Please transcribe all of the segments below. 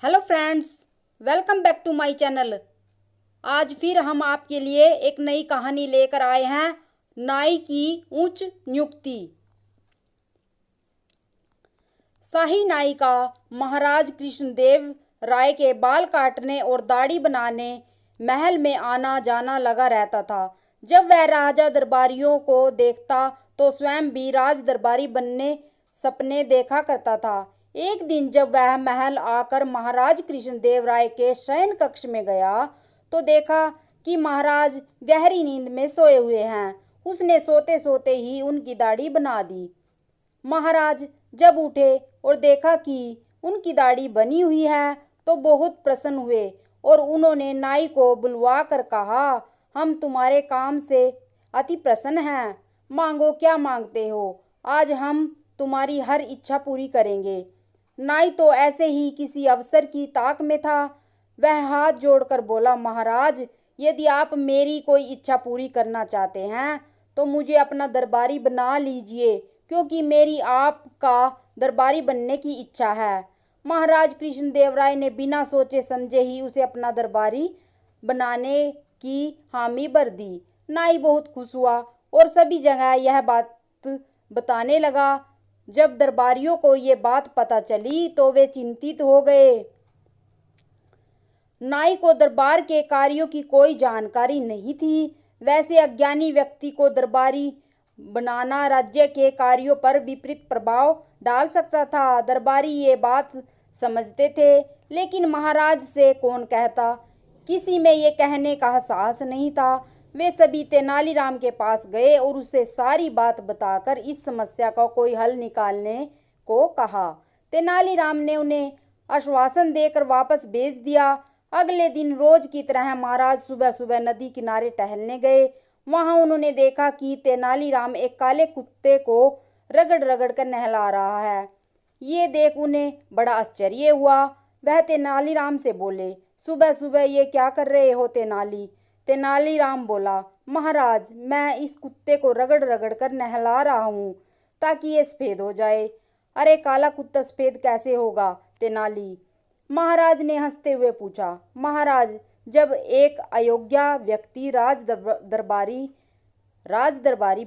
Hello friends, welcome back to my channel. आज फिर हम आपके लिए एक नई कहानी लेकर आए हैं, नाई की उच्च नियुक्ति। शाही नाई का महाराज कृष्णदेव राय के बाल काटने और दाढ़ी बनाने महल में आना जाना लगा रहता था। जब वह राजा दरबारियों को देखता तो स्वयं भी राज दरबारी बनने सपने देखा करता था। एक दिन जब वह महल आकर महाराज कृष्णदेव राय के शयन कक्ष में गया तो देखा कि महाराज गहरी नींद में सोए हुए हैं। उसने सोते सोते ही उनकी दाढ़ी बना दी। महाराज जब उठे और देखा कि उनकी दाढ़ी बनी हुई है तो बहुत प्रसन्न हुए और उन्होंने नाई को बुलवा कर कहा, हम तुम्हारे काम से अति प्रसन्न हैं। मांगो, क्या मांगते हो? आज हम तुम्हारी हर इच्छा पूरी करेंगे। नाई तो ऐसे ही किसी अवसर की ताक में था। वह हाथ जोड़कर बोला, महाराज यदि आप मेरी कोई इच्छा पूरी करना चाहते हैं तो मुझे अपना दरबारी बना लीजिए, क्योंकि मेरी आपका दरबारी बनने की इच्छा है। महाराज कृष्णदेव राय ने बिना सोचे समझे ही उसे अपना दरबारी बनाने की हामी भर दी। नाई बहुत खुश हुआ और सभी जगह यह बात बताने लगा। जब दरबारियों को ये बात पता चली तो वे चिंतित हो गए। नाई को दरबार के कार्यों की कोई जानकारी नहीं थी। वैसे अज्ञानी व्यक्ति को दरबारी बनाना राज्य के कार्यों पर विपरीत प्रभाव डाल सकता था। दरबारी ये बात समझते थे, लेकिन महाराज से कौन कहता। किसी में ये कहने का साहस नहीं था। वे सभी तेनालीराम के पास गए और उसे सारी बात बताकर इस समस्या का कोई हल निकालने को कहा। तेनालीराम ने उन्हें आश्वासन देकर वापस भेज दिया। अगले दिन रोज की तरह महाराज सुबह सुबह नदी किनारे टहलने गए। वहां उन्होंने देखा कि तेनालीराम एक काले कुत्ते को रगड़ रगड़ कर नहला रहा है। ये देख उन्हें बड़ा आश्चर्य हुआ। वह तेनालीराम से बोले, सुबह सुबह ये क्या कर रहे हो तेनाली? तेनालीराम बोला, महाराज मैं इस कुत्ते को रगड़ रगड़ कर नहला रहा हूँ ताकि ये सफ़ेद हो जाए। अरे काला कुत्ता सफ़ेद कैसे होगा तेनाली? महाराज ने हंसते हुए पूछा। महाराज जब एक अयोग्य व्यक्ति राज दरबारी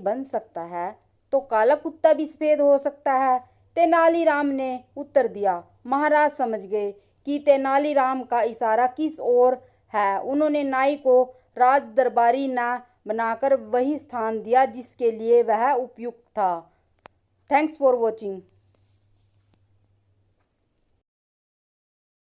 बन सकता है तो काला कुत्ता भी सफ़ेद हो सकता है। तेनालीराम ने उत्तर दिया। महाराज समझ गए कि तेनालीराम का इशारा किस ओर है। उन्होंने नाई को राज दरबारी न बनाकर वही स्थान दिया जिसके लिए वह उपयुक्त था। Thanks for watching.